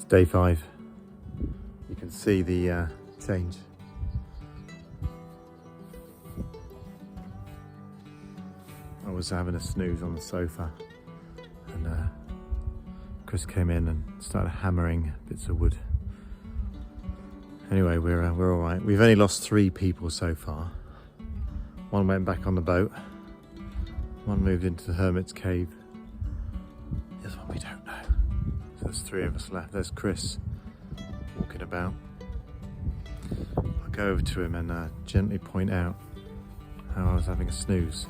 day 5. You can see the change. I was having a snooze on the sofa, and Chris came in and started hammering bits of wood. Anyway, we're all right. We've only lost 3 people so far. One went back on the boat. One moved into the hermit's cave. The other one we don't know. So there's 3 of us left. There's Chris walking about. I'll go over to him and gently point out how I was having a snooze,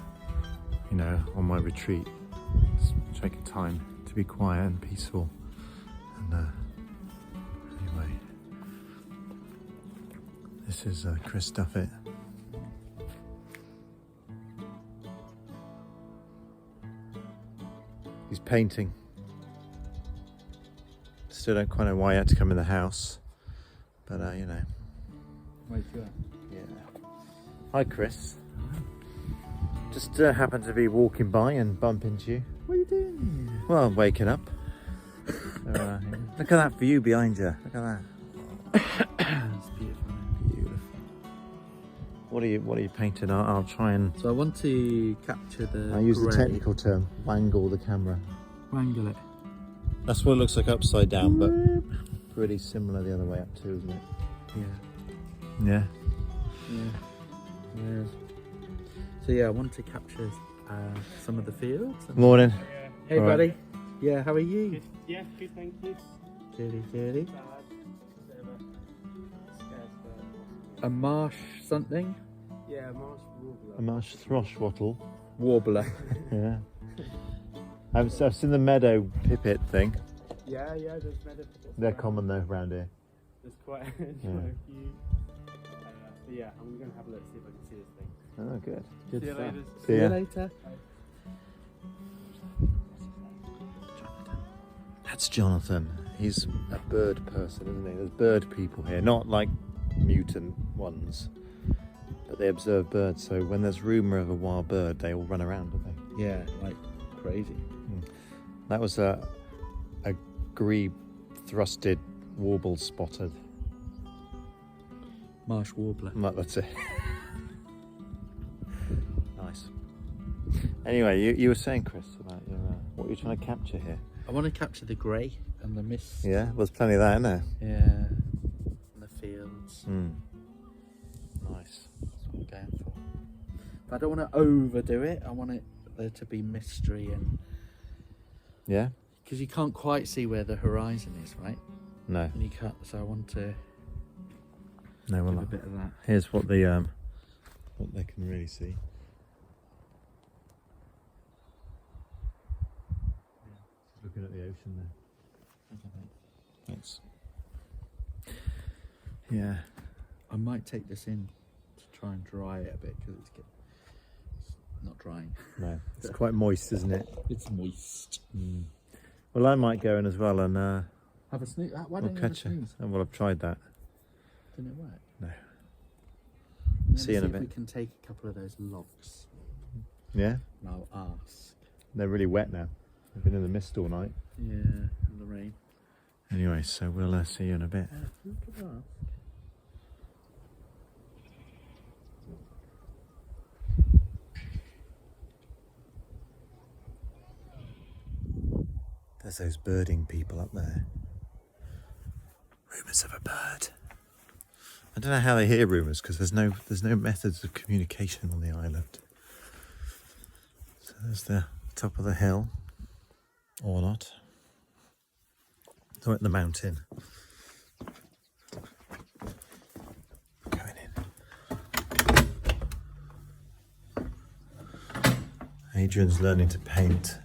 you know, on my retreat. Just taking time to be quiet and peaceful. And anyway, this is Chris Duffett. He's painting. Still don't quite know why he had to come in the house, but you know. Wait, sure. Yeah. Hi, Chris. Just happened to be walking by and bump into you. What are you doing? Well, I'm waking up. So, look at that view behind you. Look at that. It's beautiful. Beautiful. What are you painting? I'll try and. So I want to capture the. I use the grey. technical term, wangle the camera. Wangle it. That's what it looks like upside down, but pretty similar the other way up too, isn't it? Yeah. Yeah. Yeah. So yeah, I want to capture some of the fields. Morning. Hey, All buddy. right. Yeah, how are you? Good. Yeah, good, thank you. Goody. A marsh something? Yeah, marsh warbler. A marsh thrushwattle. Warbler. Yeah. I've seen the meadow pipit thing. Yeah, there's meadow pippets. They're common though around here. There's quite a few. But yeah, I'm going to have a look, see if I can see this thing. Oh, good. Good See you stuff. later. See See ya. you later. That's Jonathan. He's a bird person, isn't he? There's bird people here, not like mutant ones, but they observe birds. So when there's rumour of a wild bird, they all run around, don't they? Yeah, like crazy. That was a grebe-thrusted warble spotted. Marsh warbler. That's it. Nice. Anyway, you were saying, Chris, about your what you're trying to capture here. I want to capture the grey and the mist. Yeah, well, there's plenty of that, isn't there? Yeah. And the fields. Nice. That's what I'm going for. But I don't want to overdo it. I want there to be mystery and. Yeah. Because you can't quite see where the horizon is, right? No. And you can't. So I want to No. give Well, a bit of that. here's what they can really see. Looking at the ocean there. Thanks. Yeah. I might take this in to try and dry it a bit because it's not drying. No, it's quite moist, isn't it? It's moist. Well, I might go in as well and Have a snooze. Why we'll don't you have a catch it. snooze? Oh, well, I've tried that. Didn't it work? No. I'm See you in a if we bit. can take a couple of those logs. Yeah. And I'll ask. They're really wet now. They've been in the mist all night. Yeah, in the rain. Anyway, so we'll see you in a bit. You could ask. There's those birding people up there. Rumours of a bird. I don't know how they hear rumours because there's no methods of communication on the island. So there's the top of the hill, or not. Or at the mountain. Going in. Adrian's learning to paint.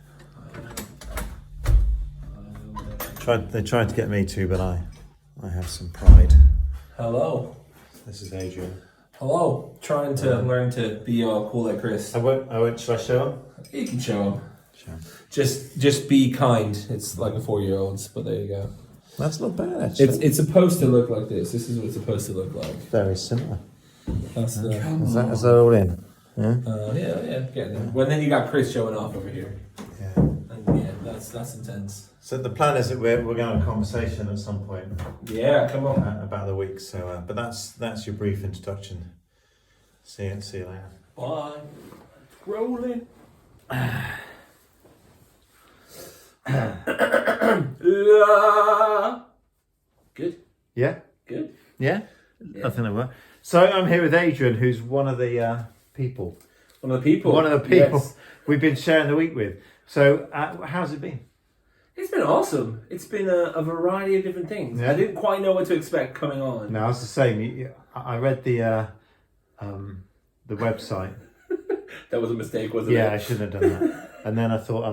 They tried to get me to, but I have some pride. Hello. This is Adrian. Hello. Trying to learn to be all cool like Chris. I won't. Shall I show him? You can show him. Show him. Just be kind. It's like a 4-year-old's, but there you go. That's not bad, actually. It's supposed to look like this. This is what it's supposed to look like. Very similar. That's the. Is that all in? Yeah. Yeah, getting there. Well, then you got Chris showing off over here. Yeah. And yeah, that's That's intense. So the plan is that we're going to have a conversation at some point Yeah, come on. about the week. So, but that's your brief introduction. See you later. Bye. Rolling. Good. Yeah. Good. Yeah. I think that works. So I'm here with Adrian, who's one of the people. One of the people. One of the people Yes. we've been sharing the week with. So how's it been? It's been awesome. It's been a variety of different things. Yeah. I didn't quite know what to expect coming on. No, it's the same. I read the website. That was a mistake, wasn't Yeah, I it? shouldn't have done that. And then I thought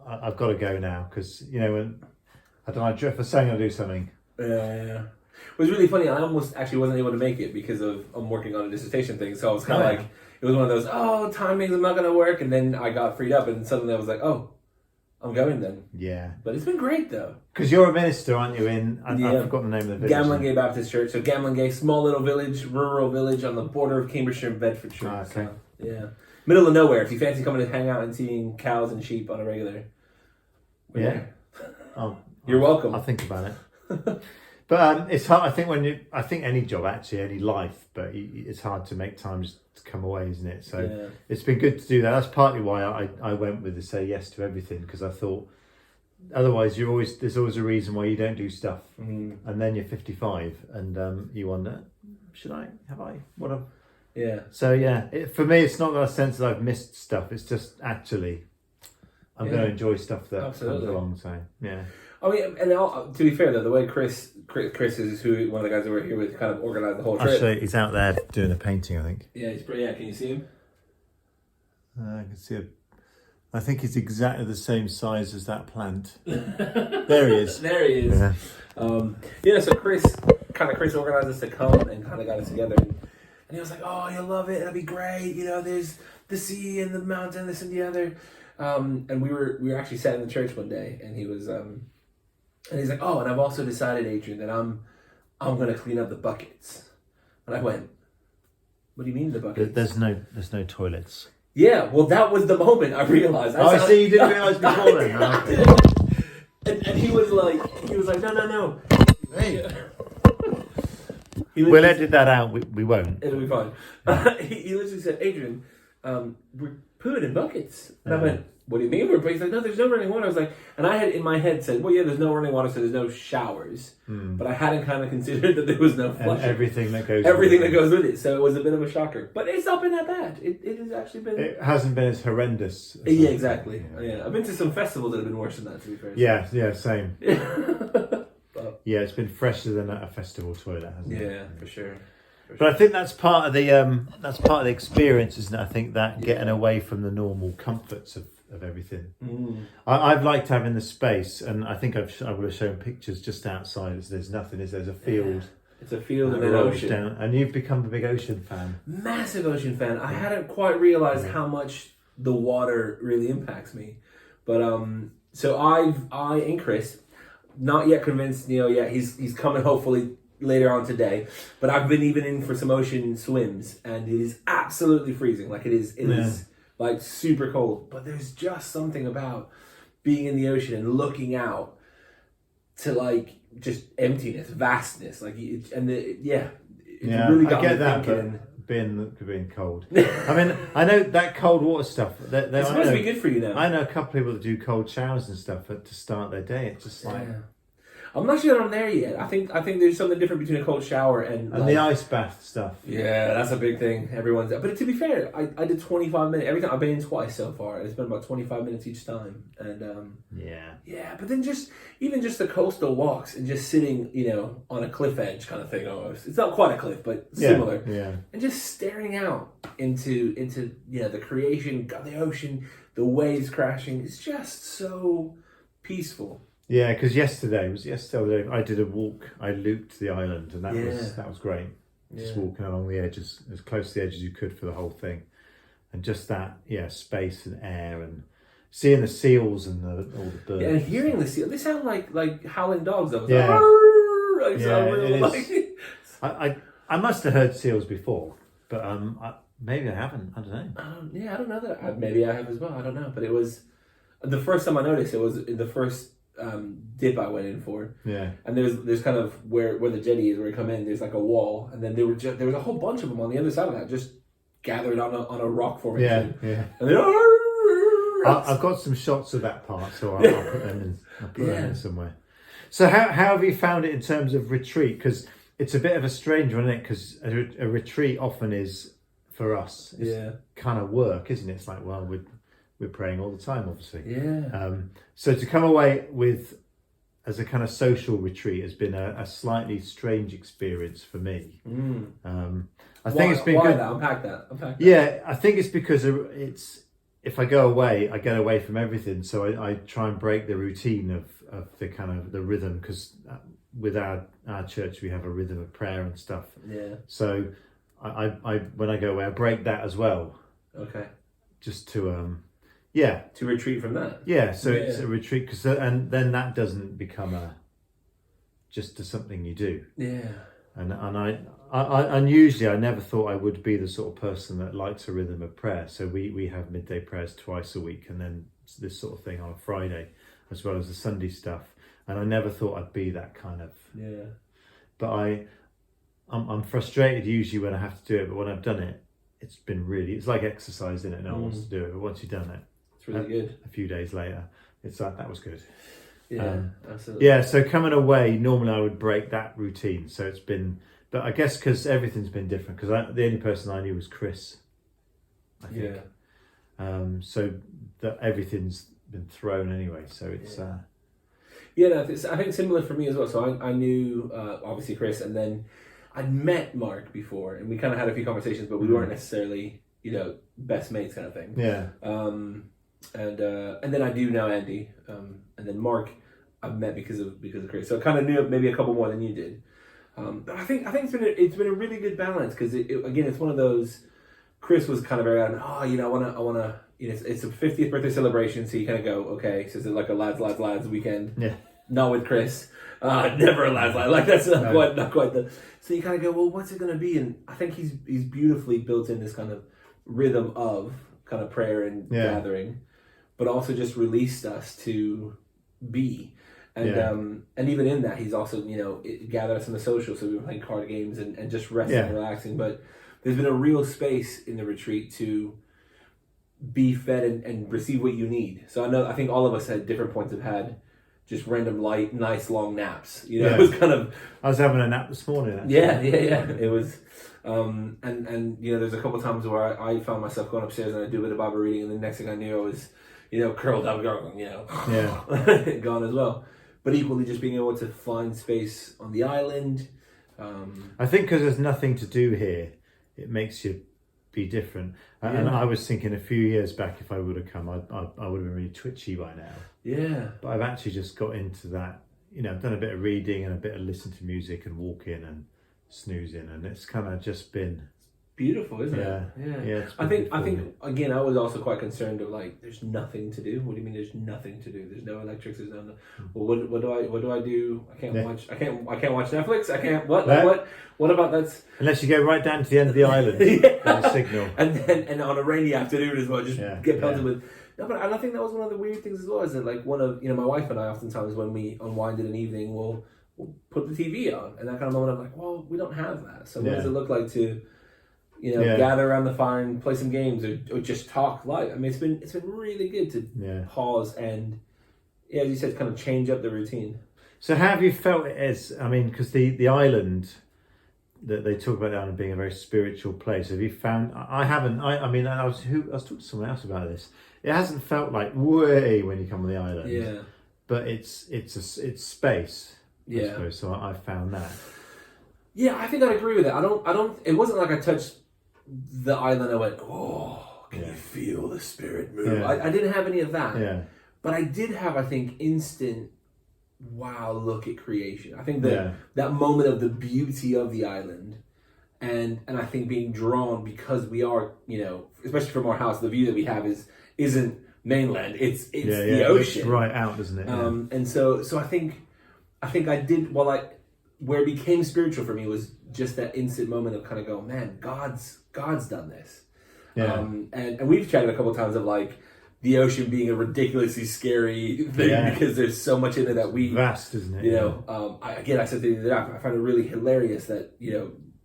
I've got to go now because when I don't know if I'm saying I'll do something. Yeah. It was really funny. I almost actually wasn't able to make it because I'm working on a dissertation thing. So I was kind of like, it was one of those, timings, I'm not going to work. And then I got freed up and suddenly I was like, I'm going then. Yeah. But it's been great though. Because you're a minister, aren't you? I've forgotten the name of the village. Gamlingay Baptist Church. So Gamlingay, small little village, rural village on the border of Cambridgeshire and Bedfordshire. Ah, okay. So, yeah. Middle of nowhere. If you fancy coming to hang out and seeing cows and sheep on a regular. Yeah. You're welcome. I'll think about it. But it's hard. I think any job, actually, any life, but it's hard to make time just to come away, isn't it? So It's been good to do that. That's partly why I went with the say yes to everything, because I thought otherwise there's always a reason why you don't do stuff, and then you're 55 and you wonder, what have. Yeah. So for me, it's not got a sense that I've missed stuff. It's just actually I'm going to enjoy stuff that comes along. So yeah. I mean, and to be fair though, the way Chris is one of the guys that we're here with, kind of organized the whole trip. Actually, he's out there doing a painting, I think. Yeah, can you see him? I can see it. I think he's exactly the same size as that plant. There he is. There he is. Yeah. So Chris organized us to come and kind of got us together. And he was like, "Oh, you'll love it. That'd be great. There's the sea and the mountain, this and the other." And we were actually sat in the church one day, and he was, and he's like, "Oh, and I've also decided, Adrian, that I'm gonna clean up the buckets." And I went, "What do you mean the buckets?" There's no toilets. Yeah, well, that was the moment I realized. I see. You didn't realize before then. And he was like, no. Hey. We'll edit that out. We won't. It'll be fine. He literally said, "Adrian, we're pooing in buckets." And I went, "What do you mean we're pooing?" He's like, "No, there's no running water." I was like, and I had in my head said, "Well, yeah, there's no running water, so there's no showers." But I hadn't kind of considered that there was no flushing. And everything that goes with it. So it was a bit of a shocker. But it's not been that bad. It has actually been... It hasn't been as horrendous. Yeah, exactly. Yeah. I've been to some festivals that have been worse than that, to be fair. Yeah, same. But, yeah, it's been fresher than at a festival toilet, hasn't it? Yeah, for sure. But I think that's part of the experience, isn't it? I think that getting away from the normal comforts of everything. I've liked having the space, and I think I would have shown pictures just outside. There's nothing. There's a field. It's a field and an ocean. Down, and you've become a big ocean fan. Massive ocean fan. I hadn't quite realized how much the water really impacts me. But so I and Chris, not yet convinced. He's coming hopefully later on today. But I've been even in for some ocean swims, and it is absolutely freezing. Like it is like super cold. But there's just something about being in the ocean and looking out to like just emptiness, vastness. Like really got I get me that, thinking. but being cold. I mean, I know that cold water stuff. It's supposed to be good for you now. I know a couple of people that do cold showers and stuff to start their day. It's just like. Yeah. I'm not sure that I'm there yet. I think there's something different between a cold shower and the ice bath stuff. Yeah, that's a big thing. Everyone's but to be fair, I did 25 minutes every time. I've been in twice so far, and it's been about 25 minutes each time. And but then just the coastal walks and just sitting, on a cliff edge kind of thing almost. It's not quite a cliff, but similar. Yeah. And just staring out into the creation, the ocean, the waves crashing. It's just so peaceful. Yeah, because yesterday I did a walk. I looped the island, and that was great. Just walking along the edges, as close to the edge as you could for the whole thing, and just that space and air, and seeing the seals and all the birds. Yeah, and hearing the seals, they sound like howling dogs. Though. I must have heard seals before, but maybe I haven't. I don't know. I don't know that. Maybe I have as well. I don't know, but it was the first time I noticed it was in the first dip I went in for. Yeah. And there's kind of where the jetty is, where you come in. There's like a wall, and then there was a whole bunch of them on the other side of that, just gathered on a rock formation. Yeah. And then I've got some shots of that part, so I'll put them in. I'll put them in somewhere. So how have you found it in terms of retreat? Because it's a bit of a strange one, isn't it? Because a retreat often is for us. It's kind of work, isn't it? It's like, well, we're praying all the time, obviously. Yeah. So to come away with as a kind of social retreat has been a slightly strange experience for me. I think it's been why good. that? Unpack that. Yeah, I think it's because it's if I go away, I get away from everything. So I try and break the routine of the kind of the rhythm, because with our church we have a rhythm of prayer and stuff. Yeah. So I when I go away, I break that as well. Okay. Just to to retreat from that. Yeah, so it's a retreat, and then that doesn't become just something you do. Yeah. And I usually I never thought I would be the sort of person that likes a rhythm of prayer. So we have midday prayers twice a week, and then this sort of thing on a Friday, as well as the Sunday stuff. And I never thought I'd be that kind of. Yeah. But I'm frustrated usually when I have to do it, but when I've done it, it's like exercise, isn't it? No one wants to do it, but once you've done it, it's really good. A few days later, it's like, that was good. Yeah, absolutely. Yeah, so coming away, normally I would break that routine. So it's been, but I guess because everything's been different, because the only person I knew was Chris, I think. Yeah. So that everything's been thrown anyway. So it's. I think similar for me as well. So I knew obviously Chris, and then I'd met Mark before, and we kind of had a few conversations, but we weren't necessarily best mates kind of thing. Yeah. And then I do know Andy, and then Mark I've met because of Chris. So I kind of knew maybe a couple more than you did. But I think it's been a really good balance, because again, it's one of those. Chris was kind of very adamant. I want to. It's a 50th birthday celebration, so you kind of go, okay. So it's like a lads weekend. Yeah. Not with Chris. Never a lads. Like that's not quite the. So you kind of go, well, what's it going to be? And I think he's beautifully built in this kind of rhythm of kind of prayer and gathering, but also just released us to be. And even in that, he's also gathered us in the social. So we were playing card games and just resting and relaxing. But there's been a real space in the retreat to be fed and receive what you need. So I think all of us at different points have had just random light, nice long naps. It was kind of. I was having a nap this morning. Actually. Yeah. It was, and there's a couple of times where I found myself going upstairs and I do a bit of Bible reading, and the next thing I knew I was, curled up, gone as well. But equally, just being able to find space on the island. I think because there's nothing to do here, it makes you be different. And I was thinking a few years back, if I would have come, I would have been really twitchy by now. Yeah. But I've actually just got into that. I've done a bit of reading and a bit of listening to music and walking and snoozing, and it's kind of just been beautiful, isn't it? Yeah. I think again, I was also quite concerned of like, there's nothing to do. What do you mean there's nothing to do? There's no electrics. There's no. Well, what do I do? I can't watch. I can't watch Netflix. I can't. What about that? Unless you go right down to the end of the island, there's a signal, and on a rainy afternoon as well, just get pelted with. No, but I think that was one of the weird things as well. Is that like one of my wife and I oftentimes when we unwind in an evening, we'll put the TV on, and that kind of moment I'm like, well, we don't have that. So what does it look like to gather around the fire and play some games or just talk live? I mean, it's been really good to pause and, as you said, kind of change up the routine. So how have you felt it is? I mean, because the island that they talk about the island being a very spiritual place. Have you found? I haven't. I was talking to someone else about this. It hasn't felt like way when you come on the island. Yeah. But it's space. Yeah. I suppose. So I found that. Yeah, I think I'd agree with that. I don't. It wasn't like I touched the island. I went, oh, can you feel the spirit move? Yeah. I didn't have any of that. Yeah. But I did have, I think, instant. Wow! Look at creation. I think that moment of the beauty of the island, and I think being drawn because we are, especially from our house, the view that we have isn't mainland. It's the ocean. It's right out, doesn't it? And so I think I did. Where it became spiritual for me was just that instant moment of kind of go, man, God's done this. Yeah. And we've chatted a couple of times of like, the ocean being a ridiculously scary thing because there's so much in it that we vast, isn't it? You know, I said the other day, I find it really hilarious that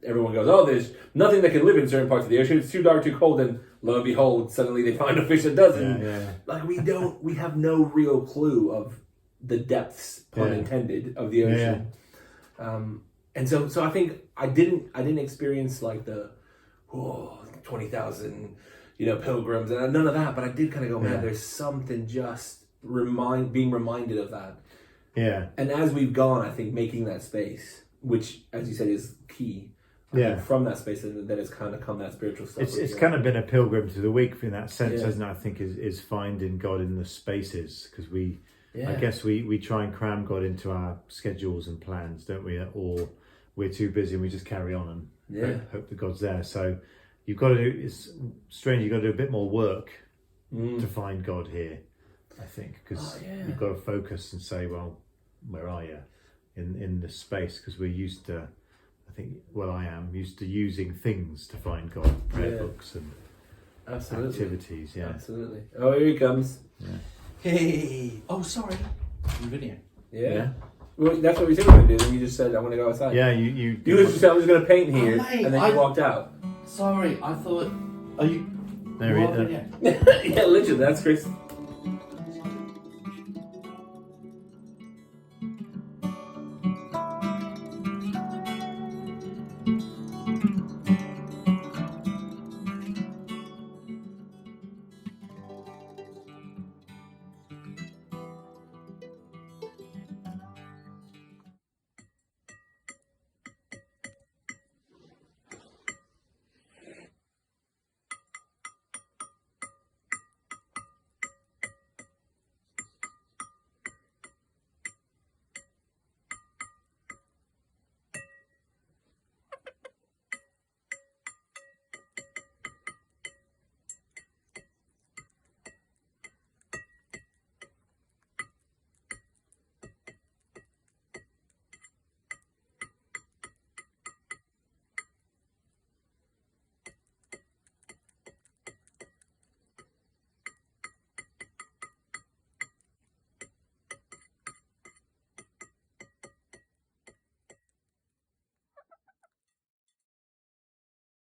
everyone goes, oh, there's nothing that can live in certain parts of the ocean. It's too dark, too cold, and lo and behold, suddenly they find a fish that doesn't. Like we have no real clue of the depths, pun intended, of the ocean. And so I think I didn't experience like the 20,000 pilgrims and none of that, but I did kind of go, man, there's something just being reminded of that. Yeah. And as we've gone, I think making that space, which as you said is key. I think from that space, and then it's kind of come that spiritual stuff. It's kind of been a pilgrim to the week in that sense, hasn't it? I think is finding God in the spaces, because I guess we try and cram God into our schedules and plans, don't we? Or we're too busy and we just carry on and hope that God's there. So you've got to do. It's strange. You've got to do a bit more work to find God here, I think, because you've got to focus and say, well, where are you in this space? Because we're used to. I think, I am used to using things to find God, prayer books and activities. Yeah, absolutely. Oh, here he comes. Yeah. Hey! Oh, sorry. On video. Yeah. Well, that's what we said we were going to do. And you just said, I want to go outside. Yeah, you just said, I was going to paint here, mate, and then you walked out. Sorry, I thought. Are you? There he is. Yeah, literally, that's Chris.